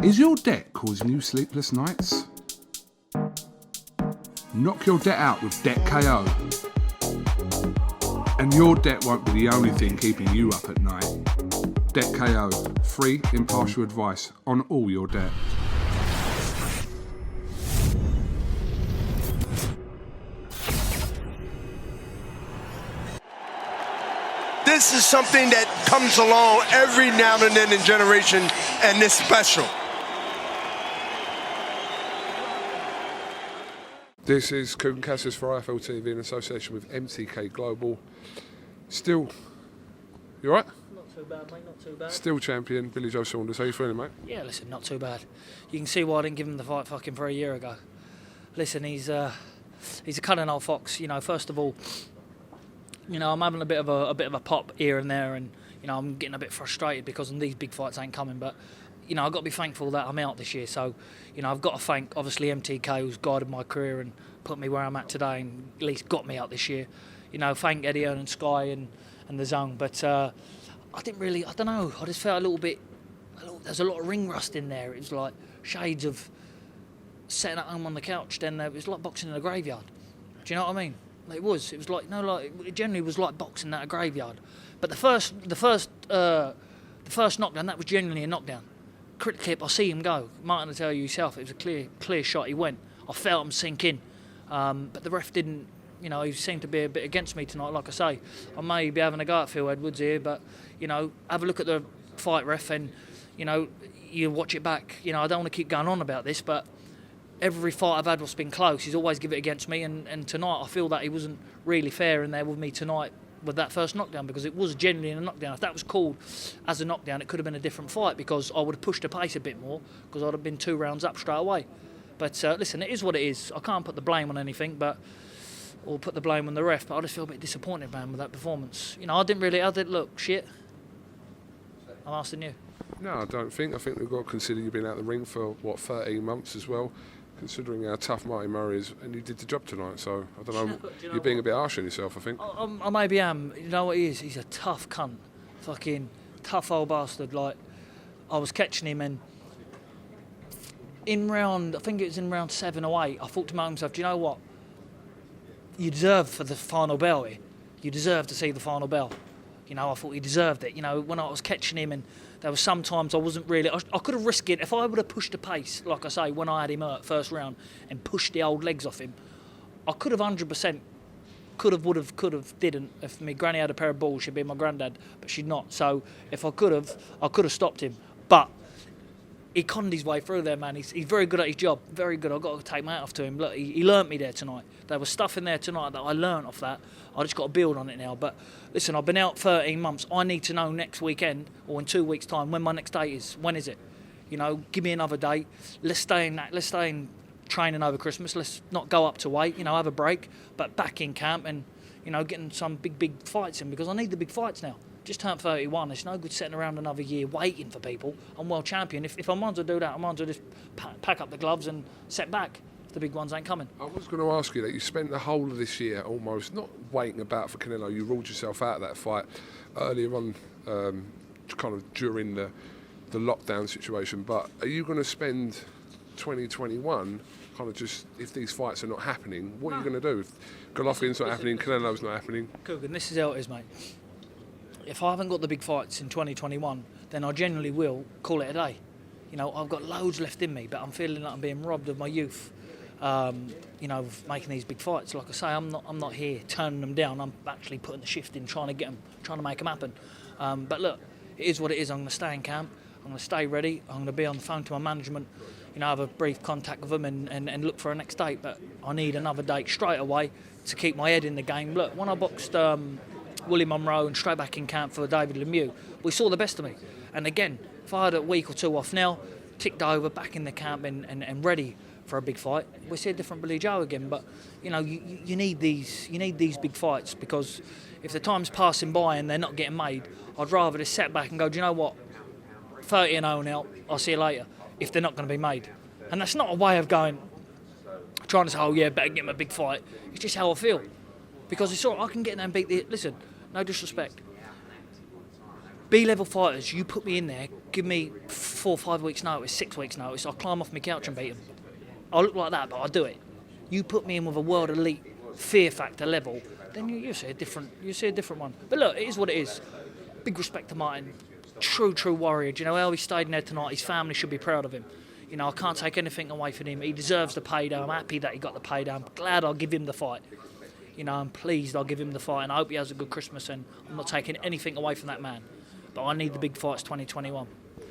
Is your debt causing you sleepless nights? Knock your debt out with Debt KO. And your debt won't be the only thing keeping you up at night. Debt KO. Free, impartial advice on all your debt. This is something that comes along every now and then in generation, and it's special. This is KUGAN CASSIUS for IFL TV in association with MTK Global. Still, you alright? Not too bad, mate, not too bad. Still champion, Billy Joe Saunders. How you feeling, mate? Yeah, listen, not too bad. You can see why I didn't give him the fight fucking for a year ago. Listen, he's a cunning old fox. You know, first of all, you know, I'm having a bit of a pop here and there, and you know, I'm getting a bit frustrated because these big fights ain't coming. But you know, I've got to be thankful that I'm out this year. So, you know, I've got to thank obviously MTK, who's guided my career and put me where I'm at today, and at least got me out this year. You know, thank Eddie Hearn and Sky and the Zone. But I didn't really, I don't know. I just felt a little bit. There's a lot of ring rust in there. It was like shades of sitting at home on the couch. Then it was like boxing in a graveyard. Do you know what I mean? It was like it generally was like boxing at a graveyard. But the first knockdown, that was genuinely a knockdown. Crit clip, I see him go. Martin will tell you yourself, it was a clear shot. He went. I felt him sink in. But the ref didn't. You know, he seemed to be a bit against me tonight. Like I say, I may be having a go at Phil Edwards here, but you know, have a look at the fight ref, and you know, you watch it back. You know, I don't want to keep going on about this, but every fight I've had what's been close, he's always give it against me, and tonight I feel that he wasn't really fair in there with me tonight with that first knockdown, because it was genuinely a knockdown. If that was called as a knockdown, it could have been a different fight, because I would have pushed the pace a bit more, because I'd have been 2 rounds up straight away. But listen, it is what it is. I can't put the blame on anything, or put the blame on the ref, but I just feel a bit disappointed, man, with that performance. You know, I didn't look shit. I'm asking you. No, I don't think. I think we've got to consider you being out of the ring for, 13 months as well, considering how tough Marty Murray is, and you did the job tonight, so I don't know, you're being a bit harsh on yourself, I think. I maybe am. You know what he is? He's a tough cunt. Fucking tough old bastard. Like, I was catching him, and I think it was in round 7 or 8, I thought to myself, do you know what? You deserve for the final bell here. You deserve to see the final bell. You know, I thought he deserved it. You know, when I was catching him, and there were some times I wasn't really. I could have risked it if I would have pushed the pace, like I say, when I had him hurt first round, and pushed the old legs off him. I could have 100%. Could have, didn't. If my granny had a pair of balls, she'd be my granddad, but she'd not. So if I could have stopped him. But he conned his way through there, man. He's very good at his job. Very good. I've got to take my hat off to him. Look, he learnt me there tonight. There was stuff in there tonight that I learnt off that. I just got to build on it now. But listen, I've been out 13 months. I need to know next weekend, or in 2 weeks' time, when my next date is. When is it? You know, give me another date. Let's stay in training over Christmas. Let's not go up to weight. You know, have a break, but back in camp, and you know, getting some big fights in, because I need the big fights now. Just turned 31. It's no good sitting around another year waiting for people. I'm world champion. If I might as well do that, I might as well just pack up the gloves and set back. If the big ones ain't coming. I was going to ask you that you spent the whole of this year almost not waiting about for Canelo. You ruled yourself out of that fight earlier on, kind of during the lockdown situation. But are you going to spend 2021 kind of just, if these fights are not happening, what are you going to do? If Golovkin's not happening, Canelo's not happening? KUGAN, this is how it is, mate. If I haven't got the big fights in 2021, then I genuinely will call it a day. You know, I've got loads left in me, but I'm feeling like I'm being robbed of my youth. You know, of making these big fights. Like I say, I'm not here turning them down. I'm actually putting the shift in, trying to get them, trying to make them happen. But look, it is what it is. I'm going to stay in camp. I'm going to stay ready. I'm going to be on the phone to my management. You know, have a brief contact with them and look for a next date. But I need another date straight away to keep my head in the game. Look, when I boxed Willie Monroe and straight back in camp for David Lemieux, we saw the best of me. And again, if I had a week or two off now, ticked over, back in the camp and ready for a big fight, we see a different Billy Joe again. But you know, you need these big fights, because if the time's passing by and they're not getting made, I'd rather just sit back and go, do you know what, 30-0 now, I'll see you later, if they're not going to be made. And that's not a way of going, trying to say, oh yeah, better get him a big fight. It's just how I feel, because it's all right, I can get in there and beat the. Listen, no disrespect, B-level fighters, you put me in there, give me 4 or 5 weeks' notice, 6 weeks' notice, I'll climb off my couch and beat him. I'll look like that, but I'll do it. You put me in with a world elite fear factor level, then you see a different one. But look, it is what it is. Big respect to Martin. True warrior. Do you know how he stayed in there tonight? His family should be proud of him. You know, I can't take anything away from him. He deserves the payday. I'm happy that he got the payday. I'm glad I'll give him the fight. You know, I'm pleased I'll give him the fight, and I hope he has a good Christmas, and I'm not taking anything away from that man. But I need the big fights 2021.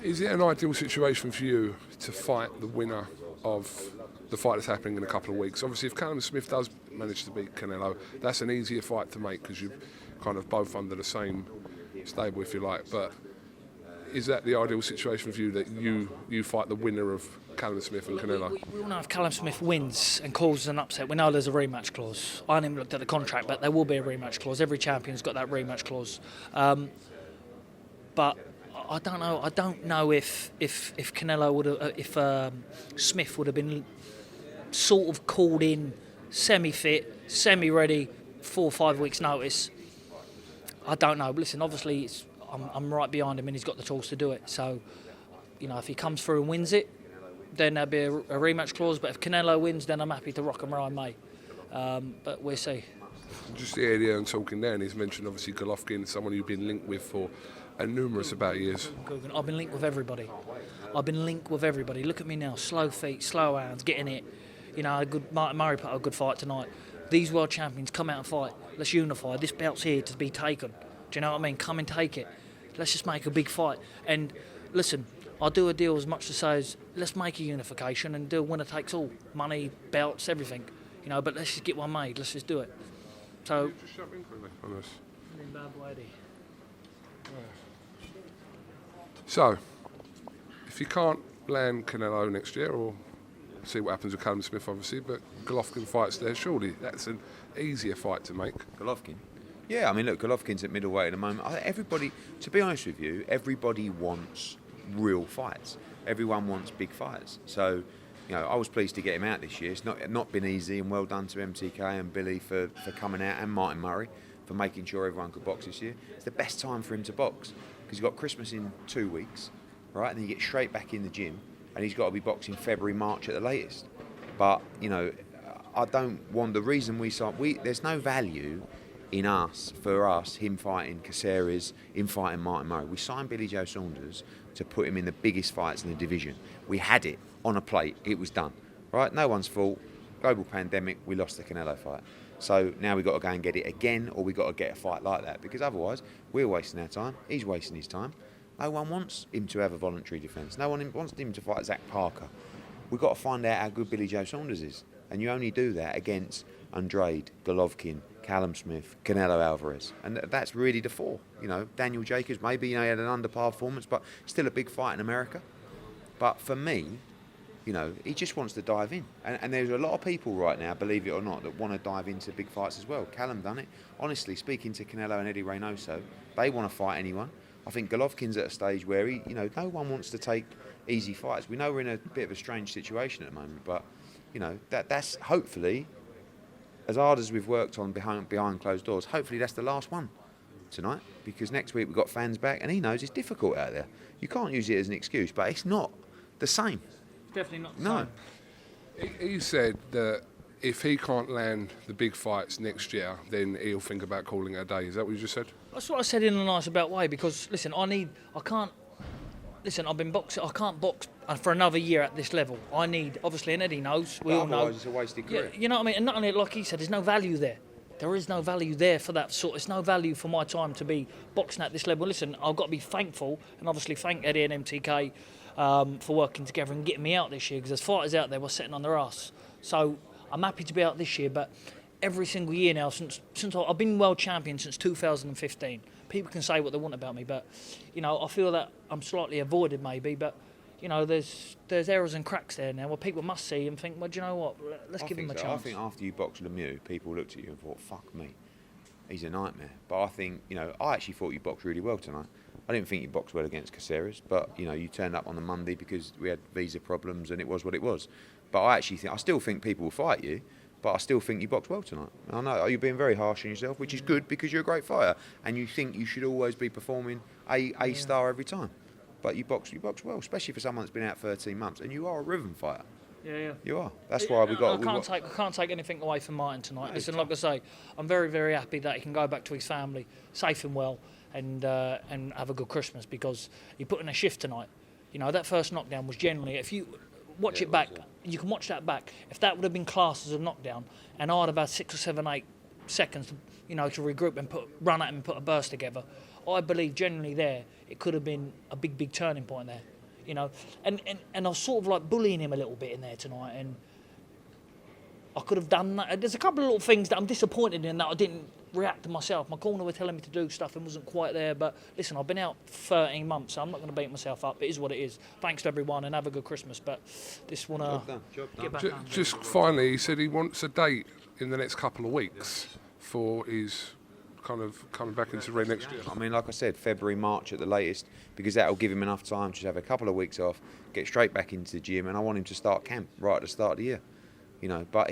Is it an ideal situation for you to fight the winner of the fight that's happening in a couple of weeks? Obviously, if Callum Smith does manage to beat Canelo, that's an easier fight to make because you're kind of both under the same stable, if you like. But is that the ideal situation for you, that you fight the winner of Callum Smith and Canelo? We all know if Callum Smith wins and causes an upset, we know there's a rematch clause. I haven't even looked at the contract, but there will be a rematch clause. Every champion's got that rematch clause. But I don't know. I don't know if Canelo would have, if Smith would have been sort of called in, semi-fit, semi-ready, 4 or 5 weeks' notice. I don't know. But listen, obviously, I'm right behind him, and he's got the tools to do it. So, you know, if he comes through and wins it, then there'll be a rematch clause. But if Canelo wins, then I'm happy to rock and roll in May. But we'll see. Just earlier and talking there, and he's mentioned obviously Golovkin, someone you've been linked with for a numerous about years. I've been linked with everybody. Look at me now, slow feet, slow hands, getting it. You know, Martin Murray put a good fight tonight. These world champions come out and fight. Let's unify. This belt's here to be taken. Do you know what I mean? Come and take it. Let's just make a big fight. And listen, I'll do a deal as much to say as let's make a unification and do a winner takes all. Money, belts, everything. You know, but let's just get one made. Let's just do it. So. So, if you can't land Canelo next year, or see what happens with Callum Smith, obviously, but Golovkin fights there, surely that's an easier fight to make. Golovkin? Yeah, I mean, look, Golovkin's at middleweight at the moment. Everybody, to be honest with you, everybody wants real fights. Everyone wants big fights. So, you know, I was pleased to get him out this year. It's not been easy, and well done to MTK and Billy for coming out, and Martin Murray for making sure everyone could box this year. It's the best time for him to box because you've got Christmas in 2 weeks, right? And then you get straight back in the gym, and he's got to be boxing February, March at the latest. But, you know, I don't want the reason there's no value in him fighting Caceres, him fighting Martin Murray. We signed Billy Joe Saunders to put him in the biggest fights in the division. We had it on a plate. It was done, right? No one's fault. Global pandemic, we lost the Canelo fight. So now we've got to go and get it again, or we've got to get a fight like that, because otherwise we're wasting our time. He's wasting his time. No one wants him to have a voluntary defence. No one wants him to fight Zach Parker. We've got to find out how good Billy Joe Saunders is. And you only do that against Andrade, Golovkin, Callum Smith, Canelo Alvarez. And that's really the four. You know, Daniel Jacobs, maybe, you know, he had an under-par performance, but still a big fight in America. But for me, you know, he just wants to dive in. And there's a lot of people right now, believe it or not, that want to dive into big fights as well. Callum done it. Honestly, speaking to Canelo and Eddie Reynoso, they want to fight anyone. I think Golovkin's at a stage where he, you know, no one wants to take easy fights. We know we're in a bit of a strange situation at the moment, but, you know, that's hopefully, as hard as we've worked on behind closed doors, hopefully that's the last one tonight, because next week we've got fans back, and he knows it's difficult out there. You can't use it as an excuse, but it's not the same. Definitely not the No. same. He said that if he can't land the big fights next year, then he'll think about calling it a day. Is that what you just said? That's what I said in a nice about way, because listen, I've been boxing. I can't box for another year at this level. I need, obviously, and Eddie knows. We all know. Otherwise, it's a wasted career. You know what I mean? And not only, like he said, there's no value there. There is no value there for that sort. It's no value for my time to be boxing at this level. Listen, I've got to be thankful, and obviously thank Eddie and MTK for working together and getting me out this year, because there's fighters out there were sitting on their ass. So I'm happy to be out this year, but every single year now, since I've been world champion since 2015. People can say what they want about me, but, you know, I feel that I'm slightly avoided maybe, but, you know, there's errors and cracks there now where people must see and think, well, do you know what, let's give him a chance. I think after you boxed Lemieux, people looked at you and thought, fuck me, he's a nightmare. But I think, you know, I actually thought you boxed really well tonight. I didn't think you boxed well against Caceres, but, you know, you turned up on the Monday because we had visa problems and it was what it was. But I still think people will fight you, but I still think you boxed well tonight. I know you're being very harsh on yourself, which is good because you're a great fighter and you think you should always be performing a star every time. but you box well, especially for someone that's been out 13 months, and you are a rhythm fighter. Yeah. You are. That's why we got. I can't take anything away from Martin tonight. Listen, like I say, I'm very, very happy that he can go back to his family safe and well, and have a good Christmas, because he put in a shift tonight. You know, that first knockdown was generally, if you watch it back, you can watch that back. If that would have been classed as a knockdown, and I'd have had 6 or 7, 8 seconds, to regroup and run at him and put a burst together, I believe generally there it could have been a big, big turning point there. And I was sort of like bullying him a little bit in there tonight, and I could have done that. There's a couple of little things that I'm disappointed in that I didn't react to myself. My corner were telling me to do stuff and wasn't quite there, but listen, I've been out 13 months, so I'm not going to beat myself up. It is what it is. Thanks to everyone, and have a good Christmas, but just want to get back home. Just finally, he said he wants a date in the next couple of weeks for his kind of coming back into the ring next year. I mean, like I said, February, March at the latest, because that'll give him enough time to have a couple of weeks off, get straight back into the gym, and I want him to start camp right at the start of the year. But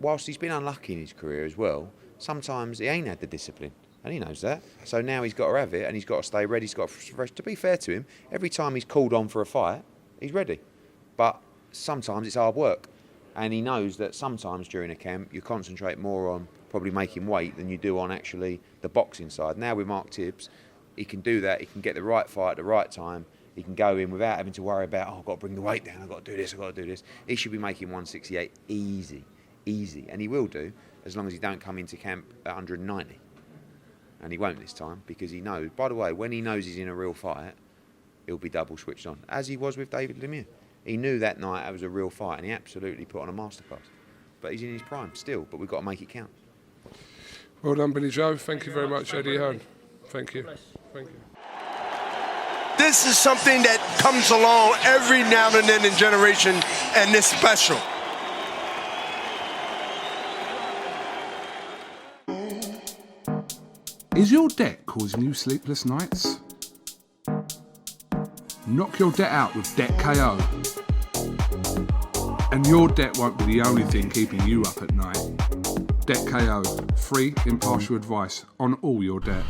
whilst he's been unlucky in his career as well, sometimes he ain't had the discipline, and he knows that. So now he's got to have it, and he's got to stay ready. He's got to be fair to him. Every time he's called on for a fight, he's ready. But sometimes it's hard work, and he knows that sometimes during a camp you concentrate more on probably making weight than you do on actually the boxing side. Now with Mark Tibbs, he can do that. He can get the right fight at the right time. He can go in without having to worry about, I've got to bring the weight down, I've got to do this, I've got to do this. He should be making 168 easy. And he will do, as long as he don't come into camp at 190. And he won't this time, because he knows, by the way, when he knows he's in a real fight, he'll be double switched on, as he was with David Lemieux. He knew that night it was a real fight, and he absolutely put on a masterclass. But he's in his prime still, but we've got to make it count. Well done, Billy Joe. Thank you very much, Eddie Hearn. Thank you. Thank you. This is something that comes along every now and then in generation, and it's special. Is your debt causing you sleepless nights? Knock your debt out with Debt KO. And your debt won't be the only thing keeping you up at night. Debt KO, free, impartial advice on all your debt.